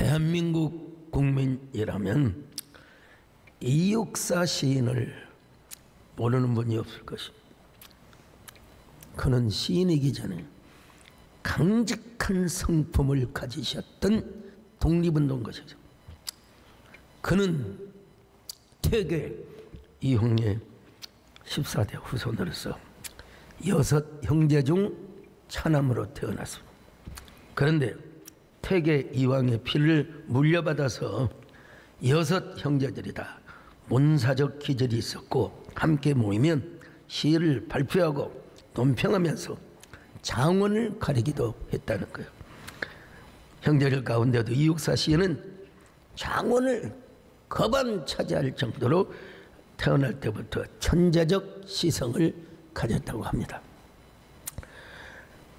대한민국 국민이라면 이육사 시인을 모르는 분이 없을 것입니다. 그는 시인이기 전에 강직한 성품을 가지셨던 독립운동 것이죠. 그는 퇴계 이홍의 14대 후손으로서 6 형제 중 차남으로 태어났습니다. 그런데 퇴계 이황의 피를 물려받아서 6 형제들이 다 문사적 기질이 있었고 함께 모이면 시를 발표하고 논평하면서 장원을 가리기도 했다는 거예요. 형제들 가운데도 이육사 시인은 장원을 거반 차지할 정도로 태어날 때부터 천재적 시성을 가졌다고 합니다.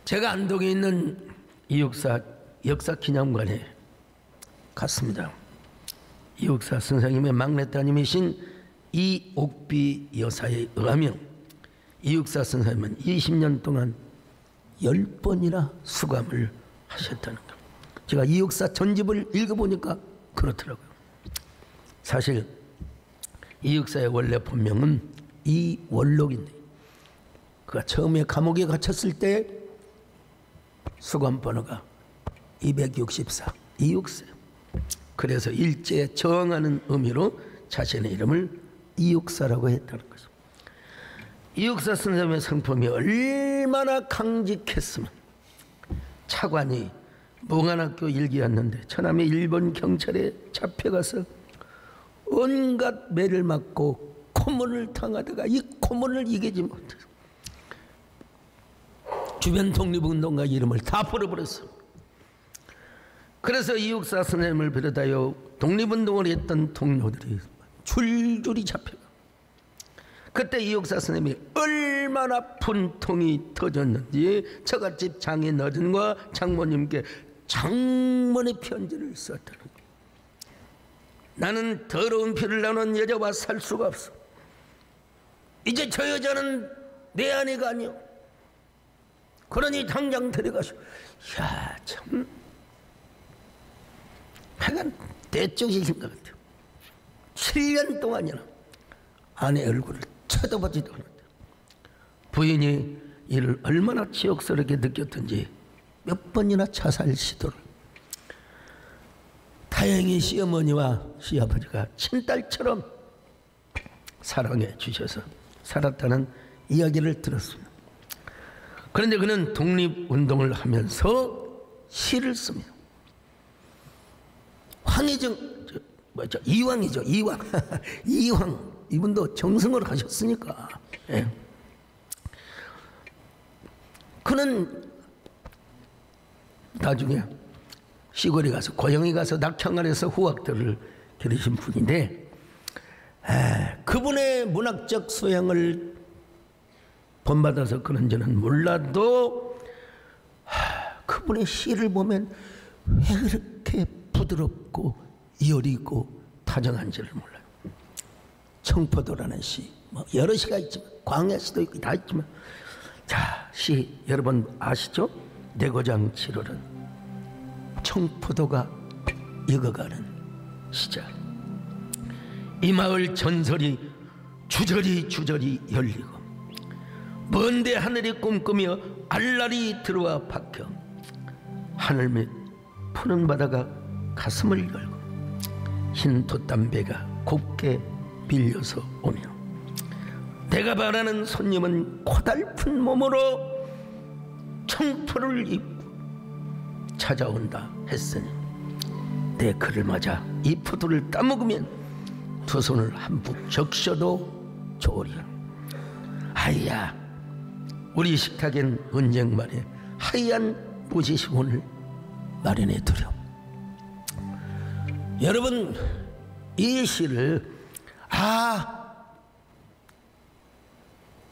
제가 안동에 있는 이육사 역사기념관에 갔습니다. 이육사 선생님의 막내따님이신 이옥비 여사에 의하면 이육사 선생님은 20년 동안 10번이나 수감을 하셨다는 것. 제가 이육사 전집을 읽어보니까 그렇더라고요. 사실 이육사의 원래 본명은 이원록인데 그가 처음에 감옥에 갇혔을 때 수감 번호가 264 이육사. 그래서 일제에 저항하는 의미로 자신의 이름을 이육사라고 했다는 거죠. 이육사 선생님의 성품이 얼마나 강직했으면 차관이 몽안학교 일기였는데 처남이 일본 경찰에 잡혀가서 온갖 매를 맞고 고문을 당하다가 이 고문을 이기지 못해서 주변 독립운동가 이름을 다 버려버렸어. 그래서 이육사 선생님을 비롯하여 독립운동을 했던 동료들이 줄줄이 잡혀가. 그때 이육사 선생님이 얼마나 분통이 터졌는지 처갓집 장인 어른과 장모님께 장문의 편지를 썼다는 거예요. 나는 더러운 피를 나눈 여자와 살 수가 없어. 이제 저 여자는 내 아내가 아니오. 그러니 당장 데려가시오. 이야 참 하여간 대쪽이신 것 같아요. 7년 동안이나 아내 얼굴을 쳐다보지도 않았대요. 부인이 이를 얼마나 치욕스럽게 느꼈던지 몇 번이나 자살 시도를. 다행히 시어머니와 시아버지가 친딸처럼 사랑해 주셔서 살았다는 이야기를 들었습니다. 그런데 그는 독립운동을 하면서 시를 씁니다. 이황이죠. 이황. 이황. 이분도 정승을 하셨으니까. 예. 그는 나중에 시골에 가서 고향에 가서 낙향안에서 후학들을 기르신 분인데 그분의 문학적 소양을 본받아서 그런지는 몰라도 그분의 시를 보면 왜 그렇게 부드럽고 여리고 다정한지를 몰라요. 청포도라는 시, 뭐 여러 시가 있지만 광야시도 있고 다 있지만 자, 시 여러분 아시죠? 내고장 7월은 청포도가 익어가는 시절. 이 마을 전설이 주저리 열리고 먼데 하늘이 꿈꾸며 알랄이 들어와 박혀 하늘 밑 푸른 바다가 가슴을 열고 흰 돛담배가 곱게 빌려서 오며 내가 바라는 손님은 고달픈 몸으로 청포를 입고 찾아온다 했으니 내 그를 맞아 이 포도를 따먹으면 두 손을 한푹 적셔도 좋으리라. 아이야, 우리 식탁엔 은쟁반에 하얀 무지식원을 마련해 두렴. 여러분, 이 시를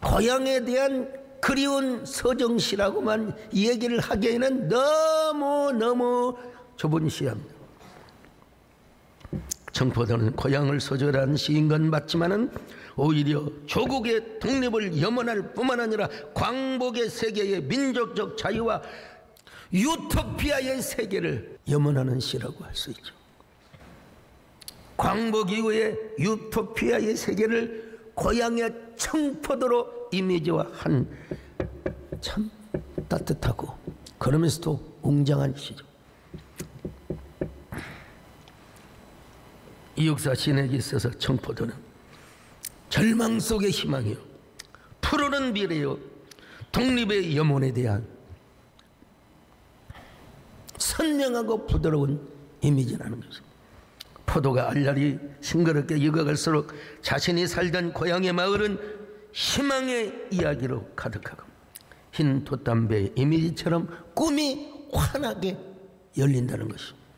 고향에 대한 그리운 서정시라고만 얘기를 하기에는 너무 좁은 시합니다. 청포도는 고향을 소절한 시인 건 맞지만은 오히려 조국의 독립을 염원할 뿐만 아니라 광복의 세계의 민족적 자유와 유토피아의 세계를 염원하는 시라고 할 수 있죠. 광복 이후에 유토피아의 세계를 고향의 청포도로 이미지화한 참 따뜻하고 그러면서도 웅장한 시죠. 이육사 시인에게 있어서 청포도는 절망 속의 희망이요, 푸르른 미래요, 독립의 염원에 대한 선명하고 부드러운 이미지라는 것입니다. 포도가 알알이 싱그럽게 익어갈수록 자신이 살던 고향의 마을은 희망의 이야기로 가득하고 흰 돛담배의 이미지처럼 꿈이 환하게 열린다는 것입니다.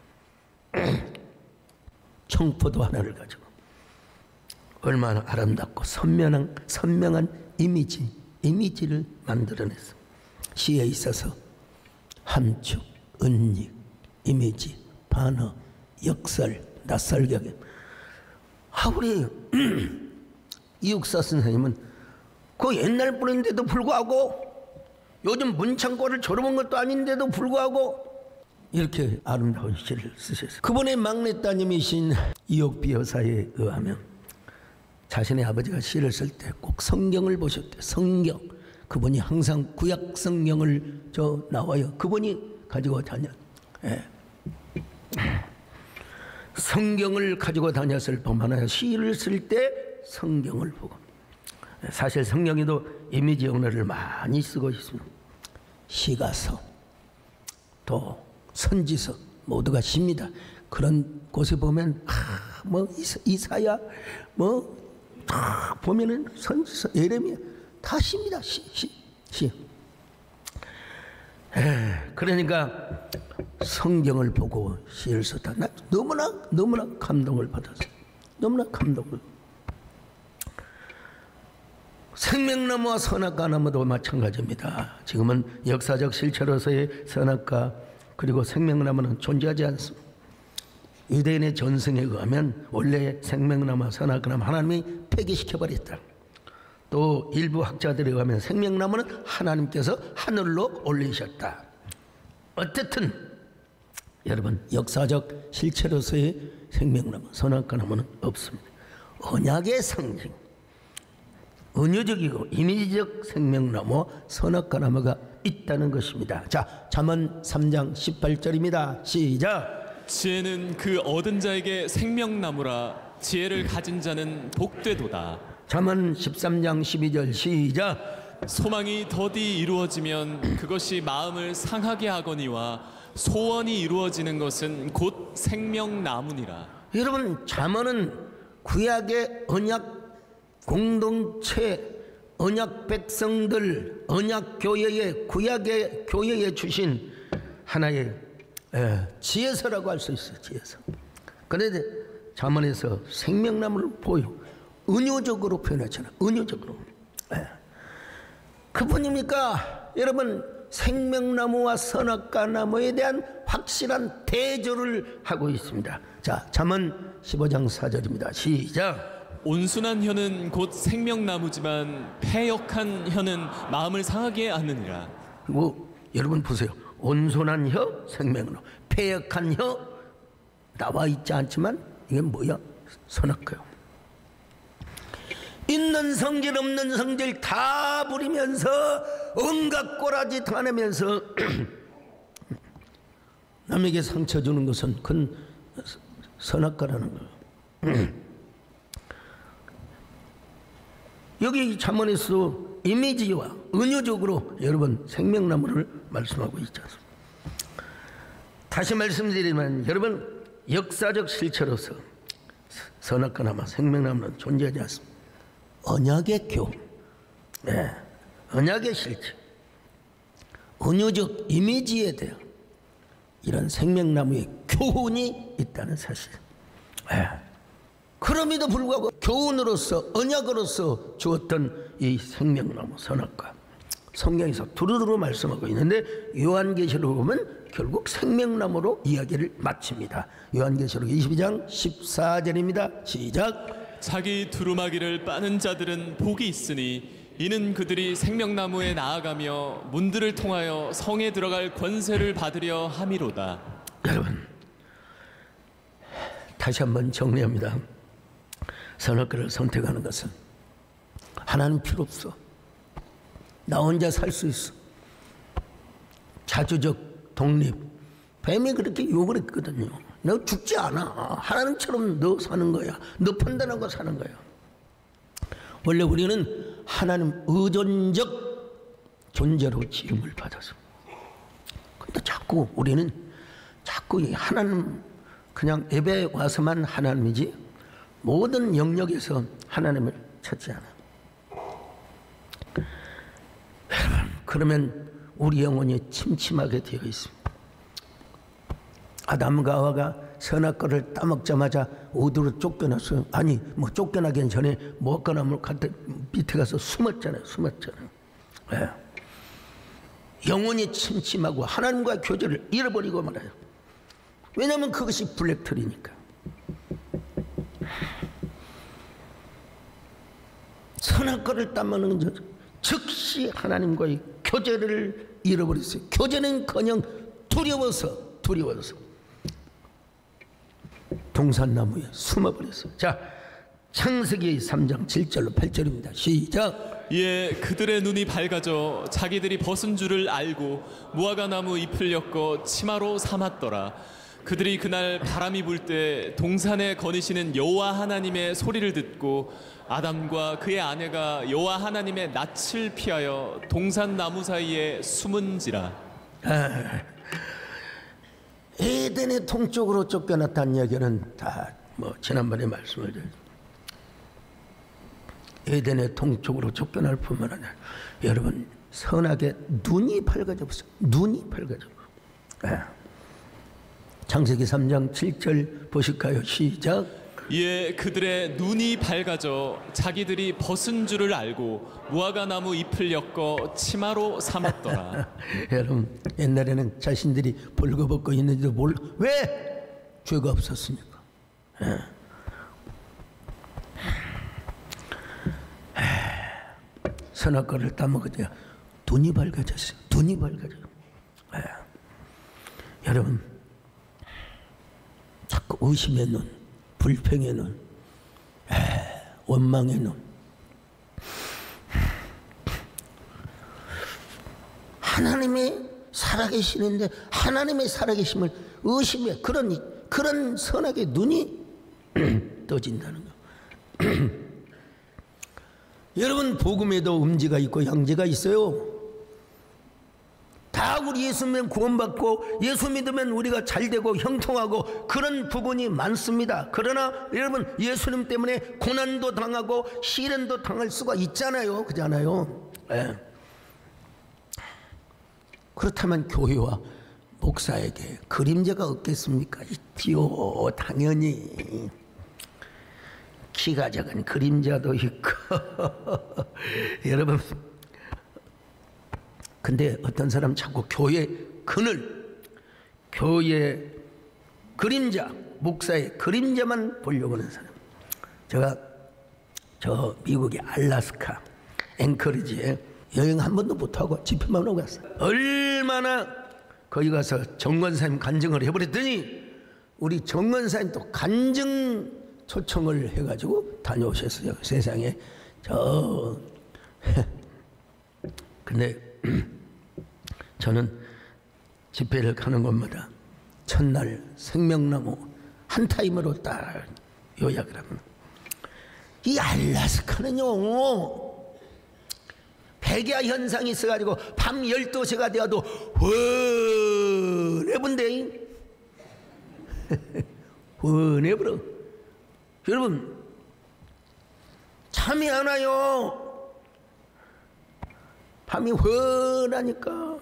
청포도 하나를 가지고 얼마나 아름답고 선명한 이미지를 만들어냈어. 시에 있어서 함축, 은닉, 이미지, 반어, 역설, 낯설격에 우리 이육사 선생님은 그 옛날 분인데도 불구하고 요즘 문창고를 졸업한 것도 아닌데도 불구하고 이렇게 아름다운 시를 쓰셨어요. 그분의 막내 따님이신 이옥비 여사에 의하면 자신의 아버지가 시를 쓸 때 꼭 성경을 보셨대요. 성경. 그분이 항상 구약 성경을 나와요. 그분이 가지고 다녔. 성경을 가지고 다녔을 뿐만 아니라 시를 쓸 때 성경을 보고. 사실 성경에도 이미지 언어를 많이 쓰고 있습니다. 시가서, 또 선지서 모두가 시입니다. 그런 곳에 보면 이사야 보면은 선지서, 예레미야 다 시입니다. 시. 그러니까 성경을 보고 시를 썼다. 나 너무나 감동을 받았어요. 너무나 감동을. 생명나무와 선악과나무도 마찬가지입니다. 지금은 역사적 실체로서의 선악과 그리고 생명나무는 존재하지 않습니다. 유대인의 전승에 의하면 원래 생명나무와 선악과나무 하나님이 폐기시켜버렸다. 또 일부 학자들에 의하면 생명나무는 하나님께서 하늘로 올리셨다. 어쨌든 여러분, 역사적 실체로서의 생명나무, 선악과나무는 없습니다. 언약의 상징, 은유적이고 이미지적 생명나무, 선악과나무가 있다는 것입니다. 자, 잠언 3장 18절입니다. 시작. 지혜는 그 얻은 자에게 생명나무라. 지혜를 가진 자는 복되도다. 잠언 13장 12절 시작. 소망이 더디 이루어지면 그것이 마음을 상하게 하거니와 소원이 이루어지는 것은 곧 생명나무니라. 여러분, 잠언은 구약의 언약 공동체, 언약 백성들, 언약 교회의, 구약의 교회에 주신 하나의 지혜서라고 할 수 있어요. 지혜서. 그런데 잠언에서 생명나무를 보여 은유적으로 표현했잖아요. 은유적으로. 그뿐입니까? 여러분, 생명나무와 선악과나무에 대한 확실한 대조를 하고 있습니다. 자, 잠언 15장 4절입니다. 시작. 온순한 혀는 곧 생명나무지만 패역한 혀는 마음을 상하게 하느니라. 여러분 보세요. 온순한 혀, 생명나무. 패역한 혀 나와 있지 않지만 이게 뭐야? 선악과요. 있는 성질 없는 성질 다 부리면서 온갖 꼬라지 다 내면서 남에게 상처 주는 것은 그건 선악과라는 거예요. 여기 잠언에서 이미지와 은유적으로 여러분 생명나무를 말씀하고 있지 않습니까? 다시 말씀드리면 여러분, 역사적 실체로서 선악과나무, 생명나무는 존재하지 않습니다. 언약의 교훈, 언약의 실체, 은유적 이미지에 대한 이런 생명나무의 교훈이 있다는 사실. 그럼에도 불구하고 교훈으로서, 언약으로서 주었던 이 생명나무, 선악과, 성경에서 두루두루 말씀하고 있는데 요한계시록 보면 결국 생명나무로 이야기를 마칩니다. 요한계시록 22장 14절입니다. 시작. 자기 두루마기를 빠는 자들은 복이 있으니 이는 그들이 생명나무에 나아가며 문들을 통하여 성에 들어갈 권세를 받으려 함이로다. 여러분, 다시 한번 정리합니다. 선악과를 선택하는 것은 하나님 필요 없어. 나 혼자 살 수 있어. 자주적 독립. 뱀이 그렇게 욕을 했거든요. 너 죽지 않아. 하나님처럼 너 사는 거야. 너 판단하고 사는 거야. 원래 우리는 하나님 의존적 존재로 지음을 받아서. 근데 자꾸 우리는 자꾸 하나님 그냥 예배 와서만 하나님이지 모든 영역에서 하나님을 찾지 않아. 여러분, 그러면 우리 영혼이 침침하게 되어 있습니다. 아담과 하와가 선악과를 따먹자마자 어디로 쫓겨났어요? 아니, 뭐 쫓겨나기 전에 무화과나무 밑에 가서 숨었잖아요. 네. 영혼이 침침하고 하나님과 교제를 잃어버리고 말아요. 왜냐하면 그것이 블랙털이니까. 선악과를 따먹는 것 즉시 하나님과의 교제를 잃어버렸어요. 교제는커녕 두려워서 동산나무에 숨어버렸어요. 자, 창세기 3장 7절로 8절입니다. 시작. 예, 그들의 눈이 밝아져 자기들이 벗은 줄을 알고 무화과 나무 잎을 엮어 치마로 삼았더라. 그들이 그날 바람이 불 때 동산에 거니시는 여호와 하나님의 소리를 듣고 아담과 그의 아내가 여호와 하나님의 낯을 피하여 동산 나무 사이에 숨은지라. 에덴의 동쪽으로 쫓겨났다는 이야기는 다 뭐 지난번에 말씀을 드렸죠. 에덴의 동쪽으로 쫓겨날 뿐만 아니라 여러분 선악의 눈이 밝아져 버렸어요. 눈이 밝아져 버렸어요. 창세기 3장 7절 보실까요? 시작. 예, 그들의 눈이 밝아져 자기들이 벗은 줄을 알고 무화과 나무 잎을 엮어 치마로 삼았더라. 여러분, 옛날에는 자신들이 벌거벗고 있는지도 몰라. 왜? 죄가 없었으니까. 선악과를 따먹어야 눈이 밝아졌어요. 눈이 밝아져요. 여러분, 자꾸 의심의 눈, 불평의 눈, 원망의 눈. 하나님이 살아계시는데 하나님의 살아계심을 의심해 그런 선악의 눈이 떠진다는 거. 여러분, 복음에도 음지가 있고 양지가 있어요. 다 우리 예수 믿으면 구원받고 예수 믿으면 우리가 잘되고 형통하고 그런 부분이 많습니다. 그러나 여러분, 예수님 때문에 고난도 당하고 시련도 당할 수가 있잖아요. 그렇잖아요. 네. 그렇다면 교회와 목사에게 그림자가 없겠습니까? 있지요. 당연히. 키가 작은 그림자도 있고. 여러분, 근데 어떤 사람 자꾸 교회 그늘, 교회 그림자, 목사의 그림자만 보려고 하는 사람. 제가 저 미국의 알래스카 앵커리지에 여행 한 번도 못하고 집회만 하고 갔어요. 얼마나 거기 가서 정권사님 간증을 해버렸더니 우리 정권사님 또 간증 초청을 해가지고 다녀오셨어요. 세상에. 근데 저는 집회를 가는 곳마다 첫날 생명나무 한 타임으로 딱 요약을 합니다. 이 알래스카는요, 백야 현상이 있어가지고 밤 12시가 되어도 훤해본데 훤해버려. 여러분, 잠이 안 와요. 밤이 훤하니까.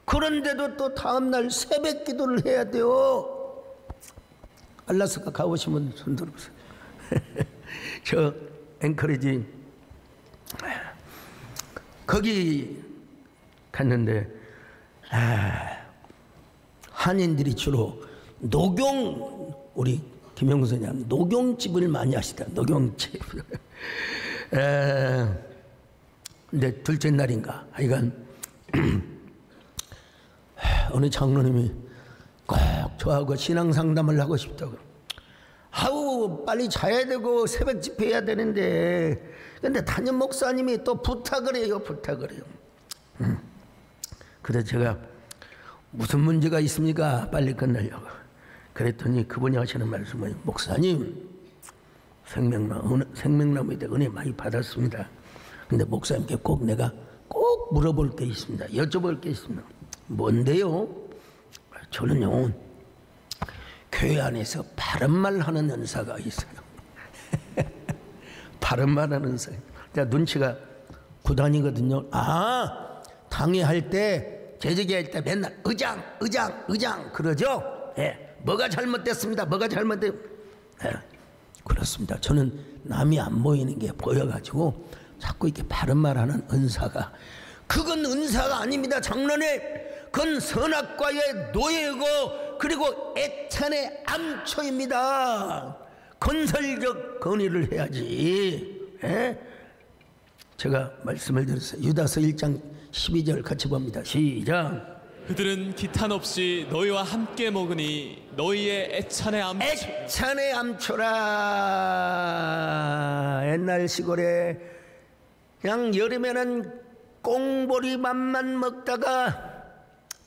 그런데도 또 다음날 새벽 기도를 해야 돼요. 알래스카 가보시면 손 들어보세요. 저 앵커리지 거기 갔는데 한인들이 주로 녹용, 우리 김영선님 녹용집을 많이 하시다. 녹용집. 근데 둘째 날인가 하여간 어느 장로님이 꼭 저하고 신앙 상담을 하고 싶다고. 아우 빨리 자야 되고 새벽 집회해야 되는데, 근데 담임 목사님이 또 부탁을 해요. 그래서 제가 무슨 문제가 있습니까? 빨리 끝내려고. 그랬더니 그분이 하시는 말씀은, 목사님 생명나무에 대해 은혜 많이 받았습니다. 근데 목사님께 꼭 내가 꼭 물어볼 게 있습니다. 여쭤볼 게 있습니다. 뭔데요? 저는요, 교회 안에서 바른말 하는 은사가 있어요. 바른말 하는 은사. 제가 눈치가 9단이거든요. 당회할 때, 재직할 때 맨날 의장 그러죠? 예. 뭐가 잘못됐습니다. 예. 그렇습니다. 저는 남이 안 보이는 게 보여가지고 자꾸 이렇게 바른말 하는 은사가, 그건 은사가 아닙니다. 장로님, 그건 선악과의 노예고, 그리고 애찬의 암초입니다. 건설적 건의를 해야지. 예? 제가 말씀을 드렸어요. 유다서 1장 12절 같이 봅니다. 시작. 그들은 기탄 없이 너희와 함께 먹으니 너희의 애찬의 암초라. 옛날 시골에 그냥 여름에는 꽁보리밥만 먹다가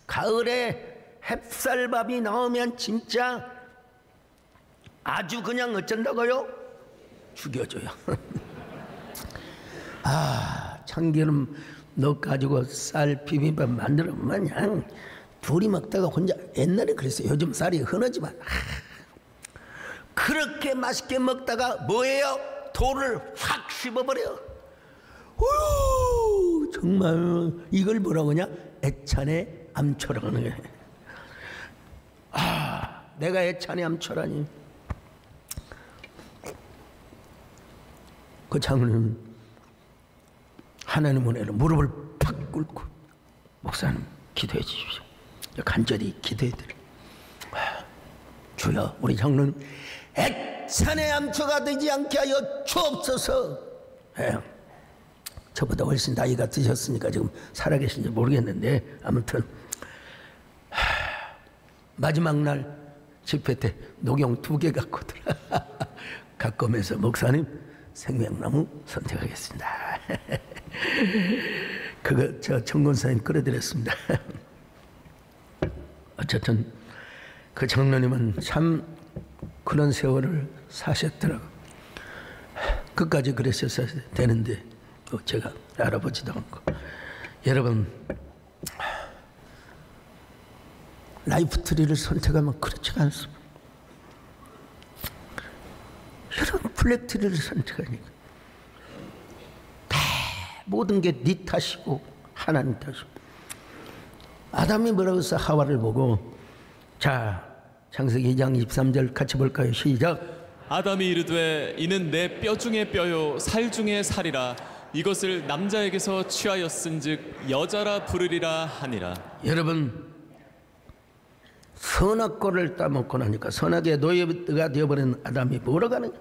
가을에 햅쌀밥이 나오면 진짜 아주 그냥 어쩐다고요? 죽여줘요. 참기름 넣어가지고 쌀 비빔밥 만들면 그냥 둘이 먹다가 혼자, 옛날에 그랬어요. 요즘 쌀이 흔하지만 그렇게 맛있게 먹다가 뭐예요? 돌을 확 씹어버려. 정말 이걸 뭐라고 하냐? 애찬의 암초라고 하는 거예요. 내가 애찬의 암초라니. 그 장로는 하나님 은혜로 무릎을 팍 꿇고, 목사님 기도해 주십시오. 간절히 기도해 드려. 주여, 우리 장로는 애찬의 암초가 되지 않게 하여 주옵소서. 저보다 훨씬 나이가 드셨으니까 지금 살아계신지 모르겠는데, 아무튼 마지막 날 집회 때 녹용 2개 갖고 갖고 오면서, 목사님 생명나무 선택하겠습니다. 그거 저 청군사님 끌어드렸습니다. 어쨌든 그 장로님은 참 그런 세월을 사셨더라고. 끝까지 그랬었어야 되는데 제가 알아보지도 않고. 여러분, 라이프 트리를 선택하면 그렇지가 않습니다. 여러분, 블랙 트리를 선택하니까 모든 게 네 탓이고 하나님 탓이고. 아담이 뭐라고 해서 하와를 보고, 자, 창세기 2장 23절 같이 볼까요? 시작. 아담이 이르되 이는 내 뼈 중에 뼈요 살 중에 살이라. 이것을 남자에게서 취하였은즉 여자라 부르리라 하니라. 여러분, 선악과를 따먹고 나니까 선악의 노예가 되어버린 아담이 뭐라고 하느냐?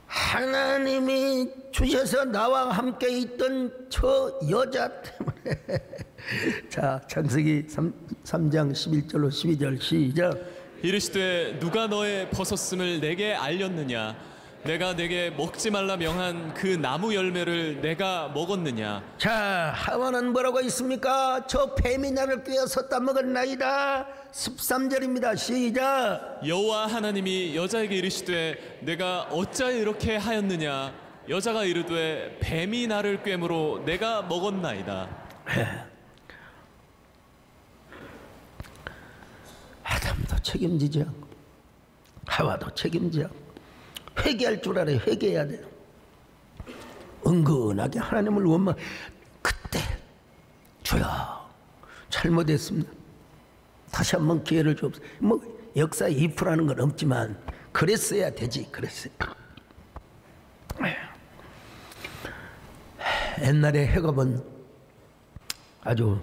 하나님이 주셔서 나와 함께 있던 저 여자 때문에. 자, 창세기 3장 11절로 12절 시작. 이르시되 누가 너의 벗었음을 내게 알렸느냐? 내가 내게 먹지 말라 명한 그 나무 열매를 내가 먹었느냐? 자, 하와는 뭐라고 있습니까? 저 뱀이 나를 꿰어서 따먹었나이다. 13절입니다. 시작. 여호와 하나님이 여자에게 이르시되 내가 어찌하여 이렇게 하였느냐? 여자가 이르되 뱀이 나를 꿰므로 내가 먹었나이다. 아담도 책임지지 않고 하와도 책임지지 않고 회개할 줄 알아요. 회개해야 돼요. 은근하게 하나님을 원망. 그때 주여 잘못했습니다. 다시 한번 기회를 주옵소서. 뭐 역사에 if라는 건 없지만 그랬어야 되지. 그랬어요. 옛날에 해갑은 아주,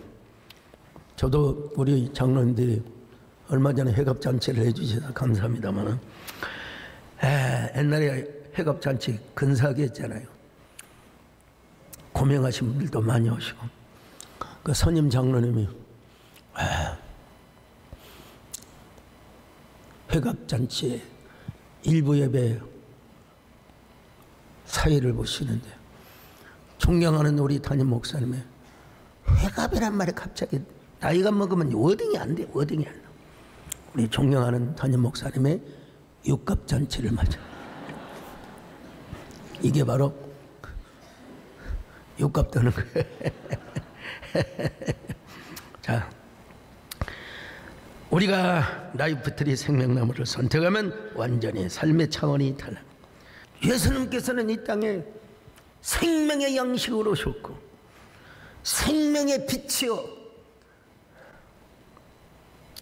저도 우리 장로님들이 얼마 전에 해갑잔치를 해주셔서 감사합니다만, 옛날에 해갑잔치 근사하게 했잖아요. 고명하신 분들도 많이 오시고, 그 선임 장로님이 회갑잔치에 일부 예배 사회를 보시는데 존경하는 우리 담임 목사님의 회갑이란 말이 갑자기 나이가 먹으면 워딩이 안 돼. 워딩이 안 나. 우리 존경하는 담임 목사님의 육갑잔치를 맞아. 이게 바로 육갑 떠는 거예요. 자, 우리가 라이프트리 생명나무를 선택하면 완전히 삶의 차원이 달라. 예수님께서는 이 땅에 생명의 양식으로 오셨고 생명의 빛이요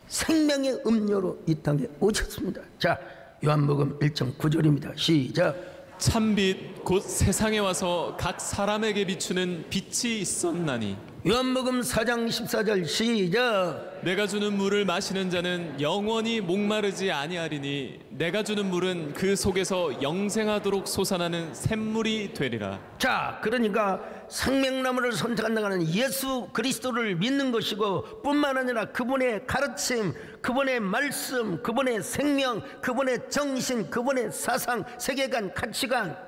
생명의 음료로 이 땅에 오셨습니다. 자, 요한복음 1.9절입니다. 시작. 참빛 곧 세상에 와서 각 사람에게 비추는 빛이 있었나니. 요한복음 4장 14절 시작. 내가 주는 물을 마시는 자는 영원히 목마르지 아니하리니 내가 주는 물은 그 속에서 영생하도록 솟아나는 샘물이 되리라. 자, 그러니까 생명나무를 선택한다는 예수 그리스도를 믿는 것이고 뿐만 아니라 그분의 가르침, 그분의 말씀, 그분의 생명, 그분의 정신, 그분의 사상, 세계관, 가치관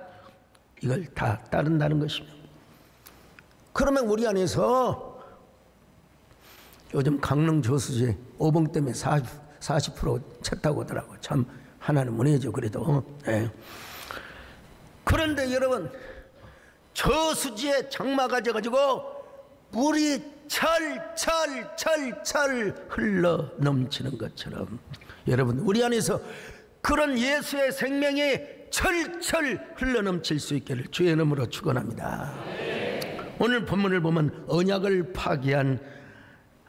이걸 다 따른다는 것입니다. 그러면 우리 안에서 요즘 강릉 저수지 오봉 때문에 40% 찼다고 하더라고. 참 하나는 은혜죠. 그래도 네. 그런데 여러분 저수지에 장마가 져가지고 물이 철철철철 흘러 넘치는 것처럼 여러분 우리 안에서 그런 예수의 생명이 철철 흘러 넘칠 수 있기를 주의 이름으로 축원합니다. 오늘 본문을 보면 언약을 파기한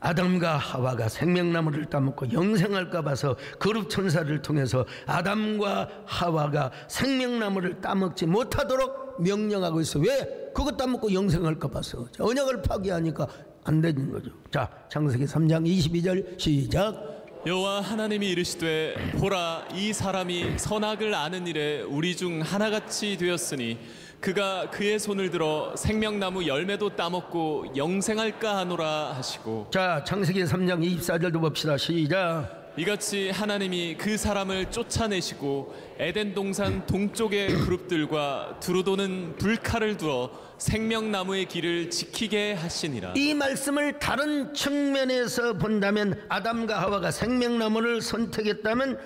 아담과 하와가 생명나무를 따먹고 영생할까 봐서 거룩 천사를 통해서 아담과 하와가 생명나무를 따먹지 못하도록 명령하고 있어. 왜? 그거 따먹고 영생할까 봐서. 언약을 파기하니까 안 되는 거죠. 자, 창세기 3장 22절 시작. 여호와 하나님이 이르시되 보라 이 사람이 선악을 아는 일에 우리 중 하나같이 되었으니 그가 그의 손을 들어 생명나무 열매도 따먹고 영생할까 하노라 하시고. 자, 창세기 3장 24절도 봅시다. 시작. 이같이 하나님이 그 사람을 쫓아내시고 에덴 동산 동쪽의 그룹들과 두루 도는 불칼을 두어 생명나무의 길을 지키게 하시니라. 이 말씀을 다른 측면에서 본다면 아담과 하와가 생명나무를 선택했다면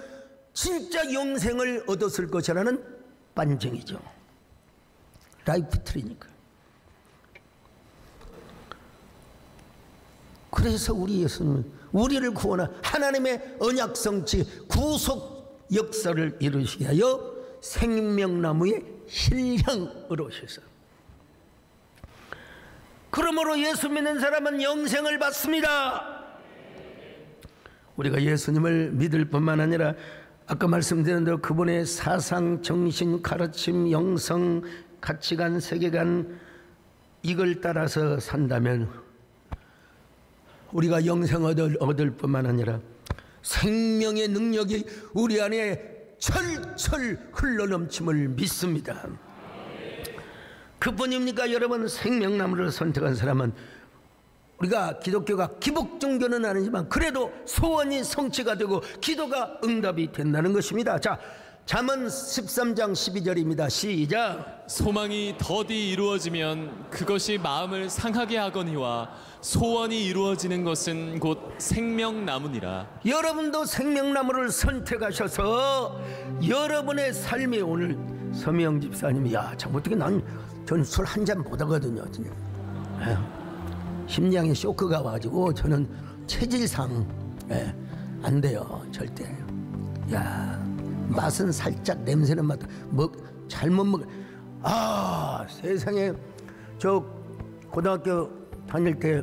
진짜 영생을 얻었을 것이라는 반증이죠. 라이프트리니까. 그래서 우리 예수님은 우리를 구원한 하나님의 언약성취 구속 역사를 이루시게 하여 생명나무의 실형으로 오셔서 그러므로 예수 믿는 사람은 영생을 받습니다. 우리가 예수님을 믿을 뿐만 아니라 아까 말씀드린 대로 그분의 사상, 정신, 가르침, 영성, 가치관, 세계관 이걸 따라서 산다면 우리가 영생을 얻을 뿐만 아니라 생명의 능력이 우리 안에 철철 흘러넘침을 믿습니다. 그뿐입니까? 여러분, 생명나무를 선택한 사람은 우리가 기독교가 기복종교는 아니지만 그래도 소원이 성취가 되고 기도가 응답이 된다는 것입니다. 자, 잠언 13장 12절입니다. 시작. 소망이 더디 이루어지면 그것이 마음을 상하게 하거니와 소원이 이루어지는 것은 곧 생명나무니라. 여러분도 생명나무를 선택하셔서 여러분의 삶이 오늘 서미영 집사님이 참 어떻게 저는 술 한 잔 못 하거든요. 심장에 쇼크가 와가지고 저는 체질상 안 돼요. 절대. 맛은 살짝 냄새는 맡아 잘못 먹어. 세상에 저 고등학교 다닐 때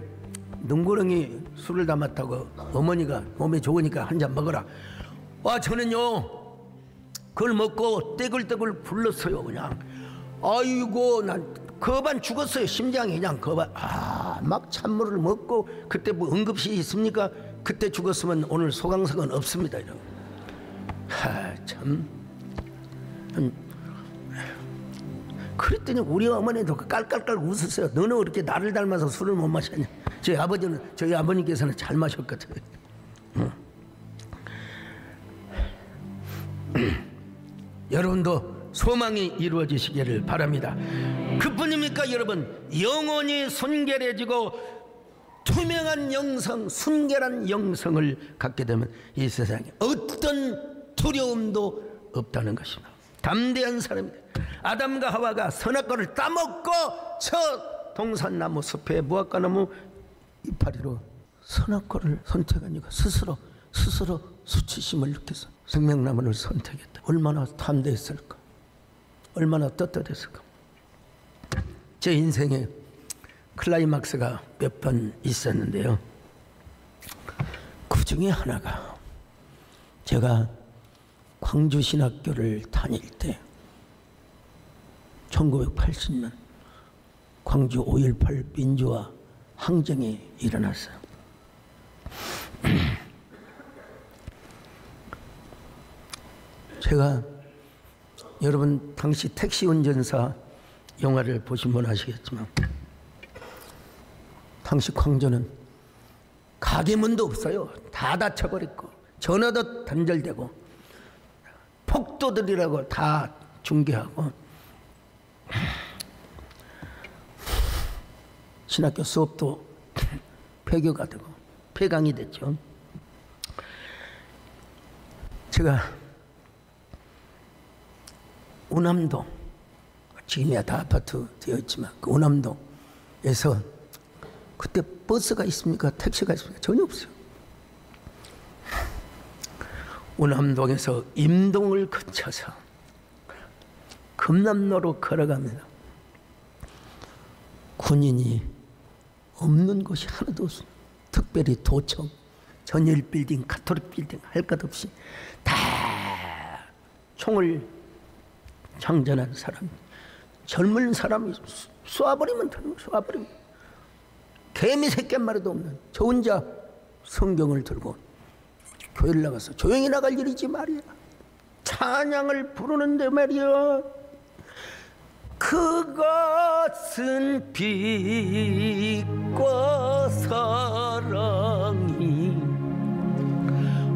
능구렁이 술을 담았다고 어머니가 몸에 좋으니까 한 잔 먹어라. 저는요 그걸 먹고 떼굴떼굴 굴렀어요. 그냥 아이고 난 거반 죽었어요. 심장이 그냥 거반. 막 찬물을 먹고 그때 뭐 응급실 있습니까? 그때 죽었으면 오늘 소강석은 없습니다. 이런. 참. 그랬더니 우리 어머니도 깔깔깔 웃었어요. 너는 그렇게 나를 닮아서 술을 못 마셨냐? 저희 아버님께서는 잘 마셨거든요. 여러분도 소망이 이루어지시기를 바랍니다. 그뿐입니까 여러분? 영혼이 순결해지고 투명한 영성, 순결한 영성을 갖게 되면 이 세상에 어떤 두려움도 없다는 것입니다. 담대한 사람입니다. 아담과 하와가 선악과를 따먹고 저 동산나무 숲에 무화과나무 이파리로 선악과를 선택하니까 스스로 수치심을 느껴서 생명나무를 선택했다. 얼마나 담대했을까? 얼마나 떳떳했을까? 제 인생에 클라이막스가 몇 번 있었는데요. 그 중에 하나가 제가 광주신학교를 다닐 때 1980년 광주 5.18 민주화 항쟁이 일어났어요. 제가 여러분 당시 택시 운전사 영화를 보신 분 아시겠지만 당시 광주는 가게문도 없어요. 다 닫혀버렸고 전화도 단절되고 폭도들이라고 다 중계하고 신학교 수업도 폐교가 되고 폐강이 됐죠. 제가 우남동, 지금이야 다 아파트 되어 있지만 그 우남동에서 그때 버스가 있습니까? 택시가 있습니까? 전혀 없어요. 우남동에서 임동을 거쳐서 금남로로 걸어갑니다. 군인이 없는 곳이 하나도 없습니다. 특별히 도청, 전일 빌딩, 카톨릭 빌딩 할 것 없이 다 총을 장전한 사람, 젊은 사람이 쏴버리면 되는 거예요. 쏴버리면. 개미 새끼 한 마리도 없는 저 혼자 성경을 들고 교회를 나가서 조용히 나갈 일이지 말이야. 찬양을 부르는데 말이야. 그것은 빛과 사랑이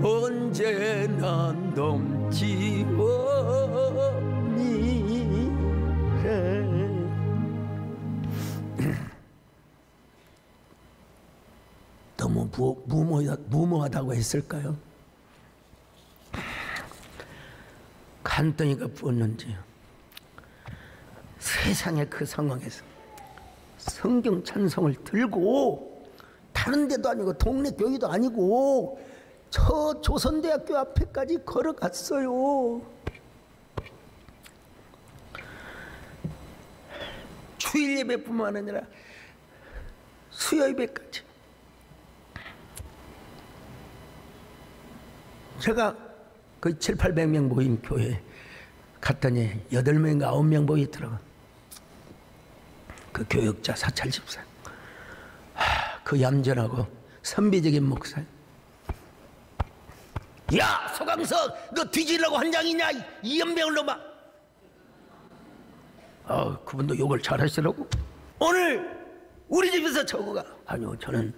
언제나 넘치오니 너무 무모하다고 했을까요? 간덩이가 부었는지 세상의 그 상황에서 성경 찬송을 들고 다른 데도 아니고 동네 교회도 아니고 저 조선대학교 앞에까지 걸어갔어요. 주일 예배뿐만 아니라 수요 예배까지. 제가 거의 700~800명 모인 교회 갔더니 8명인가 9명 모이더라고요. 그 교역자 사찰 집사, 그 얌전하고 선비적인 목사. 야 소강석, 너 뒤지려고 한 장이냐 이 연병을 놈아. 그분도 욕을 잘하시더라고. 오늘 우리 집에서 저거가. 아니요, 저는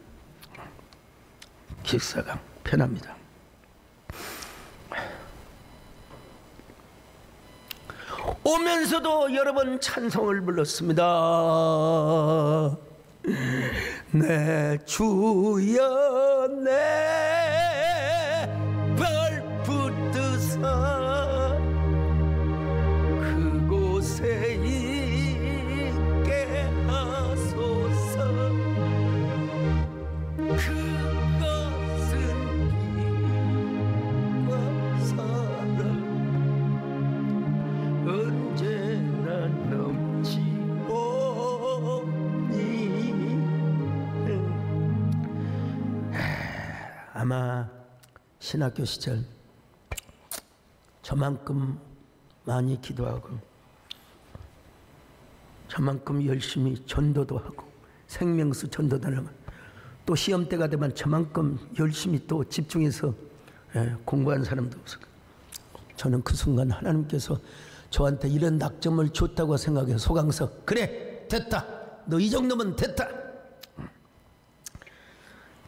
기사가 편합니다. 오면서도 여러 번 찬송을 불렀습니다. 내 주여 내 발붙드사 그곳에 있게 하소서. 그것은 빛과 사랑 언제나 넘치오니. 아마 신학교 시절 저만큼 많이 기도하고 저만큼 열심히 전도도 하고 생명수 전도도 하고 또 시험 때가 되면 저만큼 열심히 또 집중해서 공부한 사람도 없어요. 저는 그 순간 하나님께서 저한테 이런 낙점을 줬다고 생각해요. 소강석, 그래 됐다, 너 이 정도면 됐다.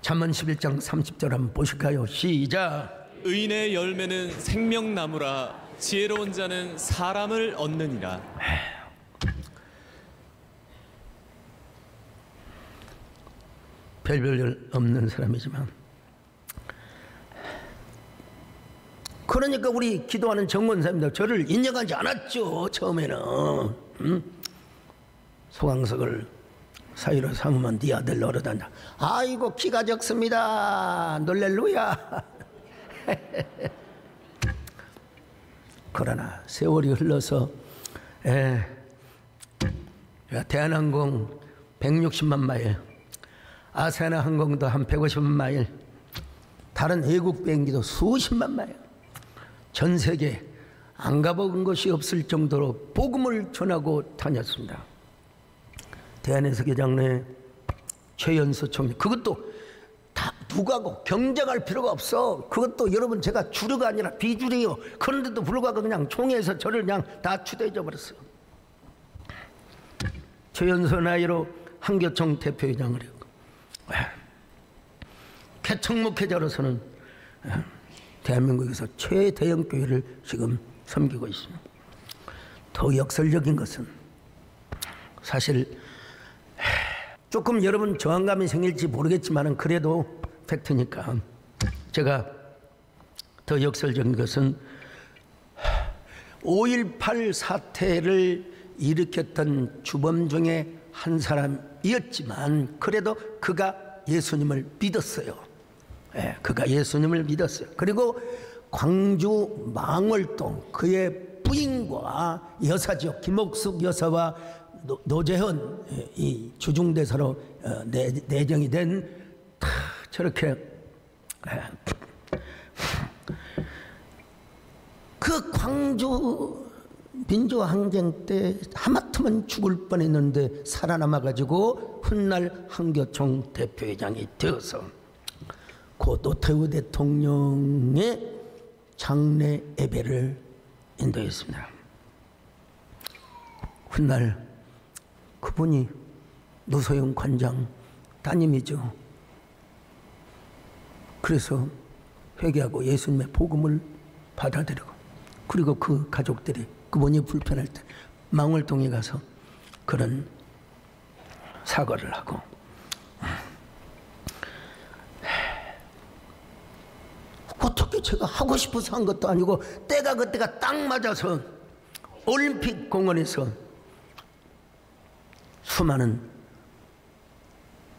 잠언 11장 30절 한번 보실까요? 시작. 의인의 열매는 생명나무라 지혜로운 자는 사람을 얻느니라. 별별 없는 사람이지만, 그러니까 우리 기도하는 정권사님들 저를 인정하지 않았죠. 처음에는. 소강석을 사위로 삼으면 네 아들 노릇한다. 아이고 키가 적습니다. 놀렐루야. 그러나 세월이 흘러서 대한항공 160만 마일, 아세아나 항공도 한 150만 마일, 다른 외국 비행기도 수십만 마일, 전 세계 안 가본 곳이 없을 정도로 복음을 전하고 다녔습니다. 대한해석회장 최연소 총리, 그것도 다 누구하고 경쟁할 필요가 없어. 그것도 여러분 제가 주류가 아니라 비주류요. 그런데도 불구하고 그냥 총회에서 저를 그냥 다 추대해줘 버렸어요. 최연소 나이로 한교총 대표회장을 했고, 개척목회자로서는 대한민국에서 최대형 교회를 지금 섬기고 있습니다. 더 역설적인 것은 사실 조금 여러분 저항감이 생길지 모르겠지만 그래도 팩트니까, 제가 더 역설적인 것은 5.18 사태를 일으켰던 주범 중에 한 사람이었지만 그래도 그가 예수님을 믿었어요. 그가 예수님을 믿었어요. 그리고 광주 망월동 그의 부인과 여사죠. 김옥숙 여사와 노재현 이 주중대사로 내정이 된 저렇게 그 광주 민주항쟁 때 하마터면 죽을 뻔했는데 살아남아가지고 훗날 한교총 대표회장이 되어서 고 노태우 대통령의 장례 예배를 인도했습니다. 훗날 그분이 노소영 관장 따님이죠. 그래서 회개하고 예수님의 복음을 받아들이고, 그리고 그 가족들이 그분이 불편할 때 망월동에 가서 그런 사과를 하고, 어떻게 제가 하고 싶어서 한 것도 아니고 때가 그때가 딱 맞아서 올림픽 공원에서 수많은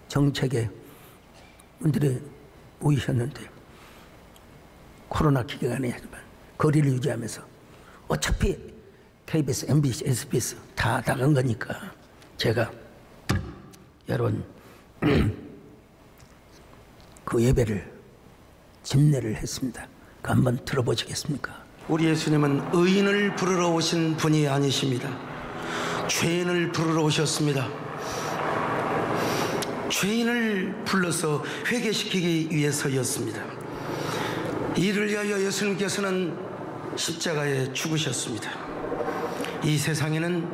정책에 분들이 모이셨는데 코로나 기간이지만 거리를 유지하면서 어차피 KBS, MBC, SBS 다 나간 거니까 제가 여러분 그 예배를 집례를 했습니다. 그 한번 들어보시겠습니까? 우리 예수님은 의인을 부르러 오신 분이 아니십니다. 죄인을 부르러 오셨습니다. 죄인을 불러서 회개시키기 위해서였습니다. 이를 위하여 예수님께서는 십자가에 죽으셨습니다. 이 세상에는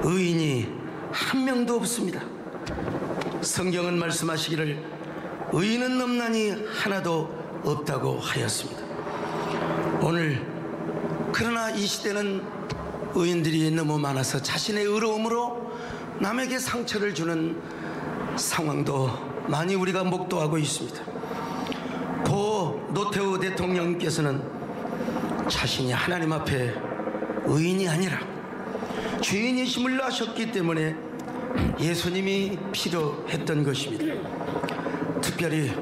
의인이 한 명도 없습니다. 성경은 말씀하시기를 의인은 없나니 하나도 없다고 하였습니다. 오늘 그러나 이 시대는 의인들이 너무 많아서 자신의 의로움으로 남에게 상처를 주는 상황도 많이 우리가 목도하고 있습니다. 고 노태우 대통령께서는 자신이 하나님 앞에 의인이 아니라 죄인이심을 아셨기 때문에 예수님이 필요했던 것입니다. 특별히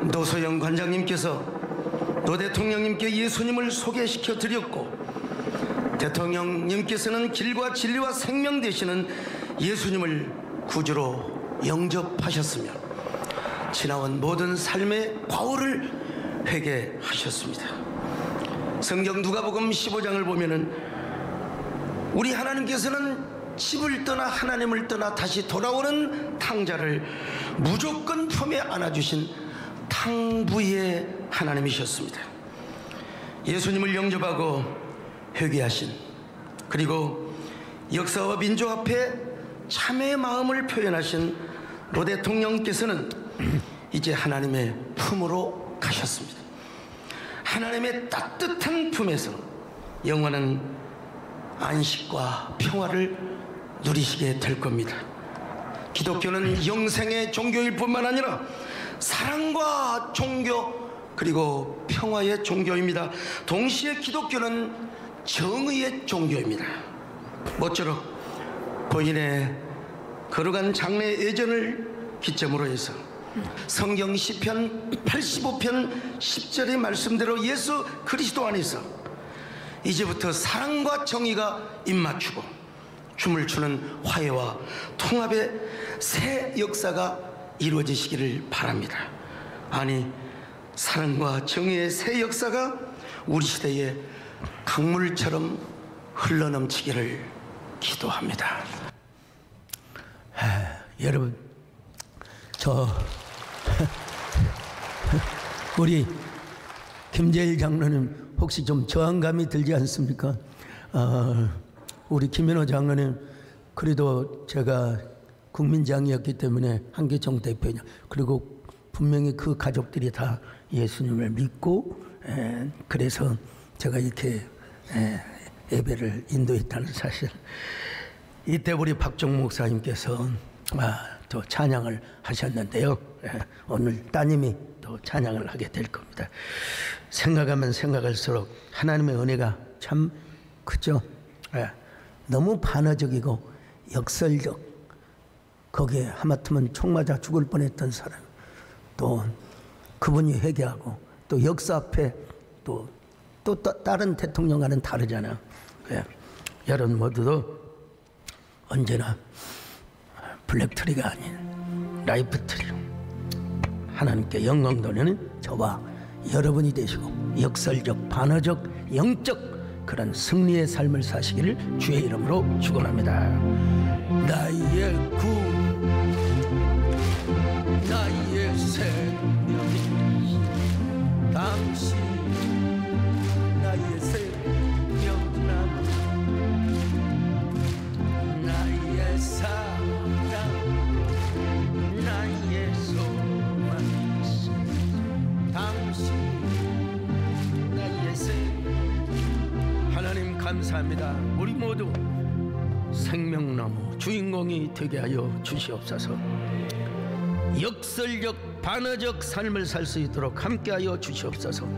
노소영 관장님께서 노 대통령님께 예수님을 소개시켜 드렸고, 대통령님께서는 길과 진리와 생명 되시는 예수님을 구주로 영접하셨으며 지나온 모든 삶의 과오를 회개하셨습니다. 성경 누가복음 15장을 보면은 우리 하나님께서는 집을 떠나 하나님을 떠나 다시 돌아오는 탕자를 무조건 품에 안아주신 탕부의 하나님이셨습니다. 예수님을 영접하고 회개하신, 그리고 역사와 민족 앞에 참회의 마음을 표현하신 노 대통령께서는 이제 하나님의 품으로 가셨습니다. 하나님의 따뜻한 품에서 영원한 안식과 평화를 누리시게 될 겁니다. 기독교는 영생의 종교일 뿐만 아니라 사랑과 종교 그리고 평화의 종교입니다. 동시에 기독교는 정의의 종교입니다. 모쪼록 고인의 거룩한 장례 예전을 기점으로 해서 성경 시편 85편 10절의 말씀대로 예수 그리스도 안에서 이제부터 사랑과 정의가 입맞추고 춤을 추는 화해와 통합의 새 역사가 이루어지시기를 바랍니다. 아니, 사랑과 정의의 새 역사가 우리 시대에 강물처럼 흘러넘치기를 기도합니다. 여러분, 우리 김재일 장로님 혹시 좀 저항감이 들지 않습니까? 우리 김현호 장로님 그래도 제가 국민장이었기 때문에 한계종 대표냐, 그리고 분명히 그 가족들이 다 예수님을 믿고 그래서 제가 이렇게 예배를 인도했다는 사실. 이때 우리 박종 목사님께서 또 찬양을 하셨는데요. 오늘 따님이 또 찬양을 하게 될 겁니다. 생각하면 생각할수록 하나님의 은혜가 참 크죠. 너무 반어적이고 역설적, 거기에 하마터면 총 맞아 죽을 뻔했던 사람, 또 그분이 회개하고 또 역사 앞에 또 다른 대통령과는 다르잖아요. 여러분 모두도 언제나 블랙트리가 아닌 라이프트리, 하나님께 영광 돌리는 저와 여러분이 되시고 역설적, 반어적, 영적 그런 승리의 삶을 사시기를 주의 이름으로 축원합니다. 나의 구, 나의 생명, 당신 나의 생명, 나의 사랑, 나의 소망, 당신 나의 생명. 하나님 감사합니다. 우리 모두 생명나무 주인공이 되게 하여 주시옵소서. 역설적, 반어적 삶을 살 수 있도록 함께하여 주시옵소서.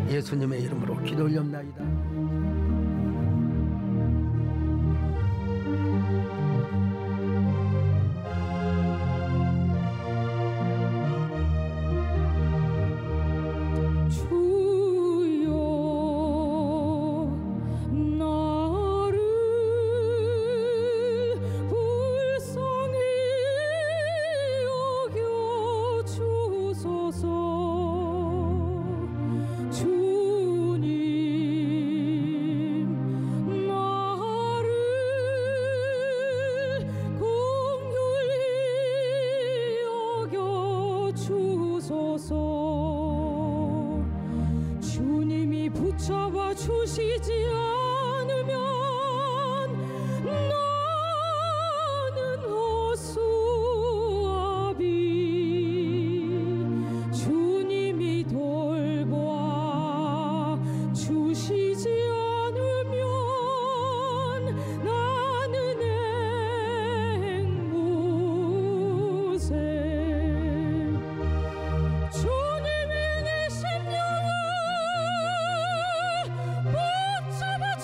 예수님의 이름으로 기도 올렸나이다. 주님이 붙잡아 주시지 않으면 나는 허수아비. 주님이 돌보아 주시지 않으면 나는 앵무새. 주님이 내 심령을 붙잡아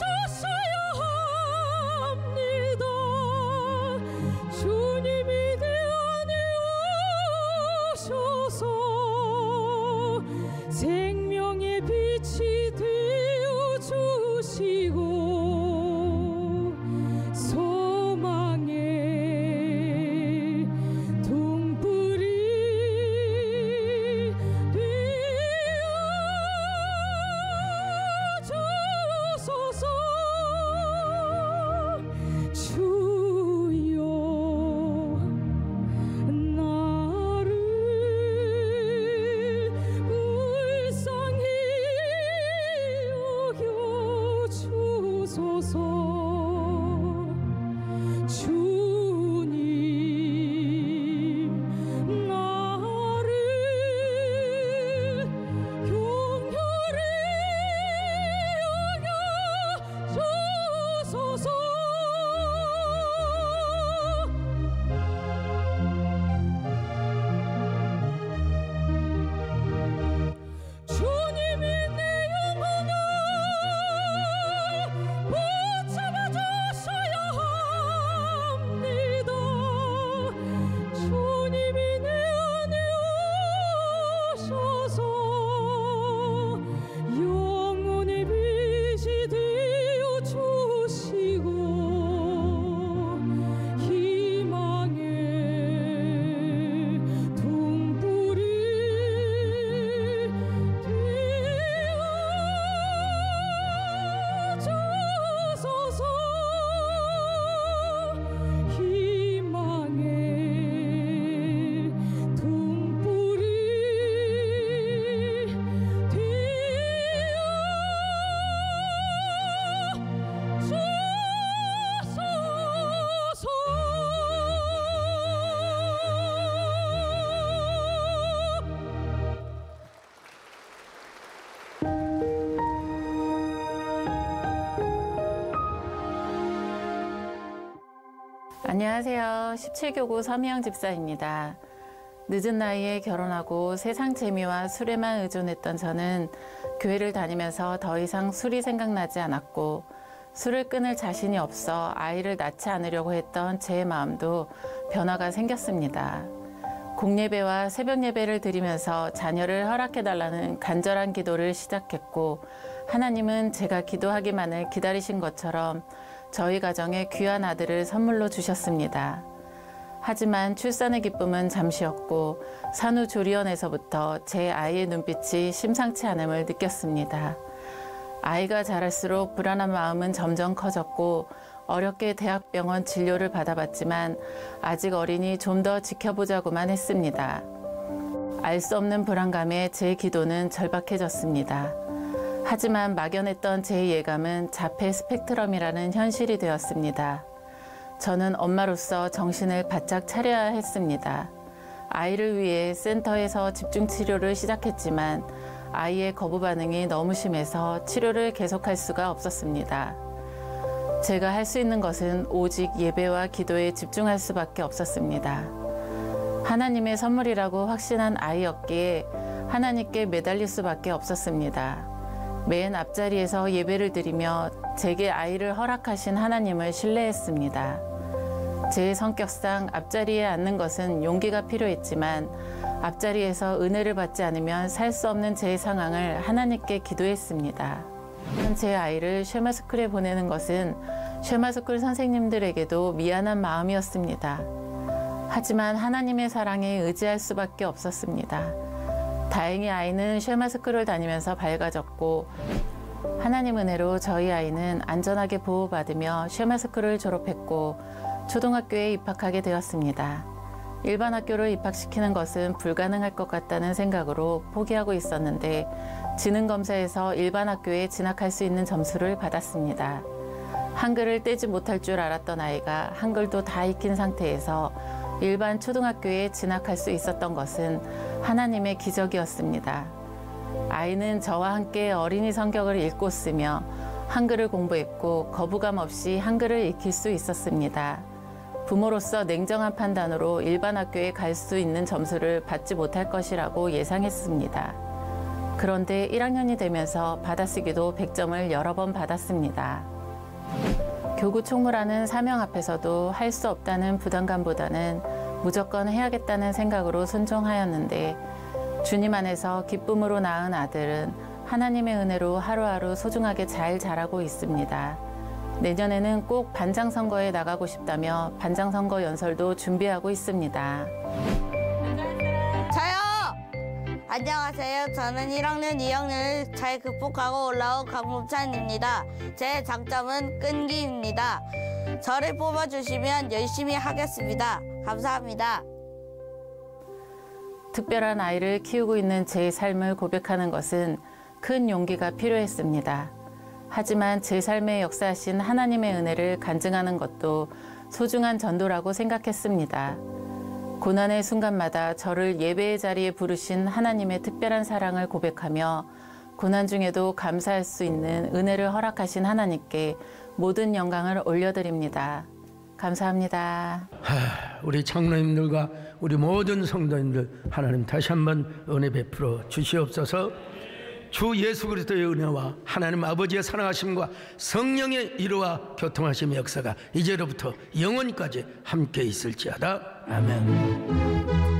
안녕하세요. 17교구 서미영 집사입니다. 늦은 나이에 결혼하고 세상 재미와 술에만 의존했던 저는 교회를 다니면서 더 이상 술이 생각나지 않았고 술을 끊을 자신이 없어 아이를 낳지 않으려고 했던 제 마음도 변화가 생겼습니다. 공예배와 새벽 예배를 드리면서 자녀를 허락해달라는 간절한 기도를 시작했고 하나님은 제가 기도하기만을 기다리신 것처럼 저희 가정에 귀한 아들을 선물로 주셨습니다. 하지만 출산의 기쁨은 잠시였고 산후조리원에서부터 제 아이의 눈빛이 심상치 않음을 느꼈습니다. 아이가 자랄수록 불안한 마음은 점점 커졌고 어렵게 대학병원 진료를 받아봤지만 아직 어리니 좀 더 지켜보자고만 했습니다. 알 수 없는 불안감에 제 기도는 절박해졌습니다. 하지만 막연했던 제 예감은 자폐 스펙트럼이라는 현실이 되었습니다. 저는 엄마로서 정신을 바짝 차려야 했습니다. 아이를 위해 센터에서 집중치료를 시작했지만 아이의 거부 반응이 너무 심해서 치료를 계속할 수가 없었습니다. 제가 할 수 있는 것은 오직 예배와 기도에 집중할 수밖에 없었습니다. 하나님의 선물이라고 확신한 아이였기에 하나님께 매달릴 수밖에 없었습니다. 맨 앞자리에서 예배를 드리며 제게 아이를 허락하신 하나님을 신뢰했습니다. 제 성격상 앞자리에 앉는 것은 용기가 필요했지만 앞자리에서 은혜를 받지 않으면 살 수 없는 제 상황을 하나님께 기도했습니다. 제 아이를 쉐마스쿨에 보내는 것은 쉐마스쿨 선생님들에게도 미안한 마음이었습니다. 하지만 하나님의 사랑에 의지할 수밖에 없었습니다. 다행히 아이는 쉐마스쿨을 다니면서 밝아졌고 하나님 은혜로 저희 아이는 안전하게 보호받으며 쉐마스쿨을 졸업했고 초등학교에 입학하게 되었습니다. 일반 학교를 입학시키는 것은 불가능할 것 같다는 생각으로 포기하고 있었는데 지능검사에서 일반 학교에 진학할 수 있는 점수를 받았습니다. 한글을 떼지 못할 줄 알았던 아이가 한글도 다 익힌 상태에서 일반 초등학교에 진학할 수 있었던 것은 하나님의 기적이었습니다. 아이는 저와 함께 어린이 성경을 읽고 쓰며 한글을 공부했고 거부감 없이 한글을 익힐 수 있었습니다. 부모로서 냉정한 판단으로 일반 학교에 갈 수 있는 점수를 받지 못할 것이라고 예상했습니다. 그런데 1학년이 되면서 받아쓰기도 100점을 여러 번 받았습니다. 교구 총무라는 사명 앞에서도 할 수 없다는 부담감보다는 무조건 해야겠다는 생각으로 순종하였는데 주님 안에서 기쁨으로 낳은 아들은 하나님의 은혜로 하루하루 소중하게 잘 자라고 있습니다. 내년에는 꼭 반장선거에 나가고 싶다며 반장선거 연설도 준비하고 있습니다. 저요! 안녕하세요. 저는 1학년 2학년을 잘 극복하고 올라온 강범찬입니다. 제 장점은 끈기입니다. 저를 뽑아주시면 열심히 하겠습니다. 감사합니다. 특별한 아이를 키우고 있는 제 삶을 고백하는 것은 큰 용기가 필요했습니다. 하지만 제 삶에 역사하신 하나님의 은혜를 간증하는 것도 소중한 전도라고 생각했습니다. 고난의 순간마다 저를 예배의 자리에 부르신 하나님의 특별한 사랑을 고백하며 고난 중에도 감사할 수 있는 은혜를 허락하신 하나님께 모든 영광을 올려드립니다. 감사합니다. 우리 장로님들과 우리 모든 성도님들 하나님 다시 한번 은혜 베풀어 주시옵소서. 주 예수 그리스도의 은혜와 하나님 아버지의 사랑하심과 성령의 이루와 교통하심의 역사가 이제로부터 영원까지 함께 있을지어다. 아멘.